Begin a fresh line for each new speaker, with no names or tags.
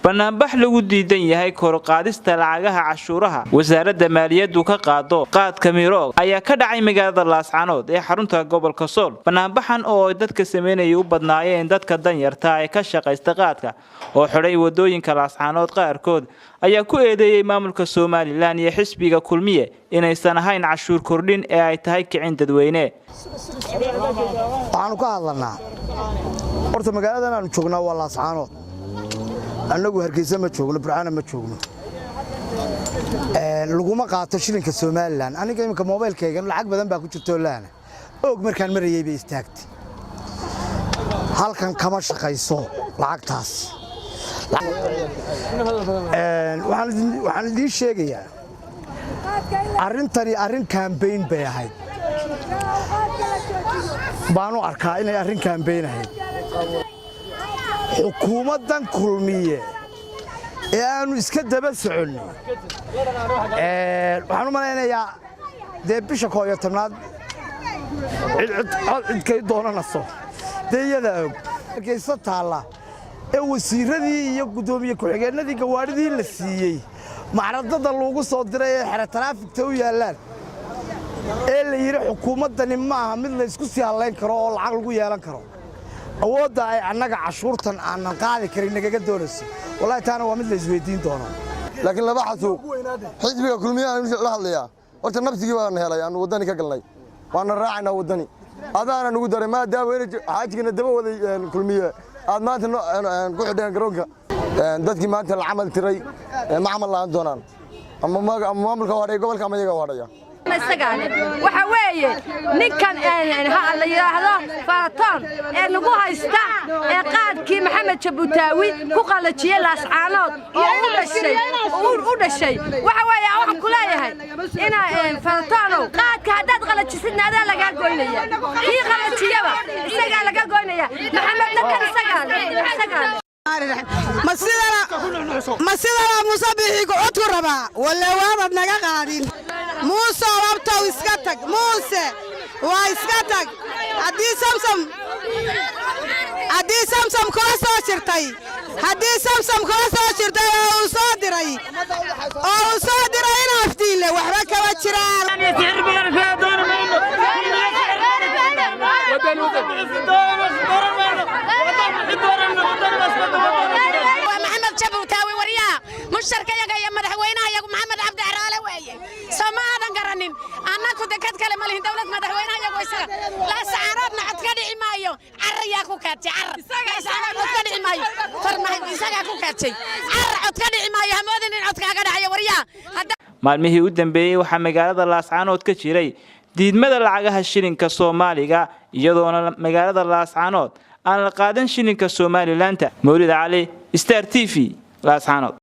banaanbax lagu diidan yahay kor qaadista lacagaha cashuuraha wasaaradda maaliyaddu ka qaado qaadka miroog ayaa ka dhacay magaalada Laascaanood ee xarunta gobolka Sool. Banaanbaxan oo dadka sameynayay u badnaayeen dadka danyarta ee ka shaqeysta qaadka oo xidhay wadooyinka Laascaanood qaarkood ayaa ku eedeeyay maamulka Soomaaliland iyo xisbiga kulmiye inaysan ahayn cashuur kordhin ee ay tahay kicin dadweyne.
waxaanu ka hadlanaa horta magaaladan aanu joognaa waa Laascaanood annagu Hargeysa ma joogno Burcana ma joogno laguma qaato shilinka Soomaaliland aniga imika mobilkayga lacag badan baa ku jirto laana og markaan marayay bay istaagtay halkan kama shaqayso lacagtaas waxaan idin sheegayaa arrintani arrin campaign bay ahayd baanu arkaa inay arrin campaign ahayd xukuumaddan kulmiye ee aanu iska daba soconno waxaan u malaynayaa dee bisha 11aad cidkay doonanaso dee iyada og Hargeysa taala ee wasiiradii iyo gudoomiye ku-xigeenadii gawaadhidii la siiyey macradada loogu soo diray ee xero taraafikta u yaalaan ee la yiri xukuumaddani maaha mid la isku sii haleyn karo oo lacag lagu yeelan karo awoodda ay annaga cashuurtan aan qaadi karin nagaga doonayso wallahi taana waa mid la isweydiin doono
laakiin laba xasuuq xisbiga kulmiye aan la hadlayaa horta nabsigii baan helay aan wadani ka galnay waana raacayna wadani adaana nagu daray ma daaweyna xaajigana daba waday kulmiye aad maanta ku xidheen garoonka dadkii maanta la camal tiray ma camal laan doonaan ama maamulka wareey gobolka ama iyaga wareeya
waxa weeye ninkan la yiraahdo Faraton ee lagu haysta ee qaadkii Maxamed Jabutaawi ku qalajiyay Laascaanood oo u dhashay waxa weeye waxa ku leeyahay ina Faraton qaadka hadad qalajisid naada laga goynaya kii qalajiyaba isaga laga goynaya Maxamedna kan isaga masida musabixi codku raba wala waabad naga qaadin موسى وابتو اسكتك موسى واسكتك هدي سمسم كوسو شرتي هدي سمسم كوسو شرتي او صادري نافتين له وحبك وجران محمد جبوتاوي وريا مشترك يا مدحوينها يا محمد عبد العال ويه سماعنا قرنين أنا كنت كتكلم على دولة مدحوينها يا ويسر لا سعرنا عتكدي مايو عريا كوكاتي عر سعرنا عتكدي مايو فرما إسقى كوكاتي عر عتكدي مايو همودين عتكا قدعي وريا
maalmihii u dambeeyay waxa magaalada Laascaanood ka jiray diidmada lacagaha shilinka Soomaaliga iyadoona magaalada Laascaanood aan la qaadan shilinka Soomaaliland Mawlid Ali Star TV Laascaanood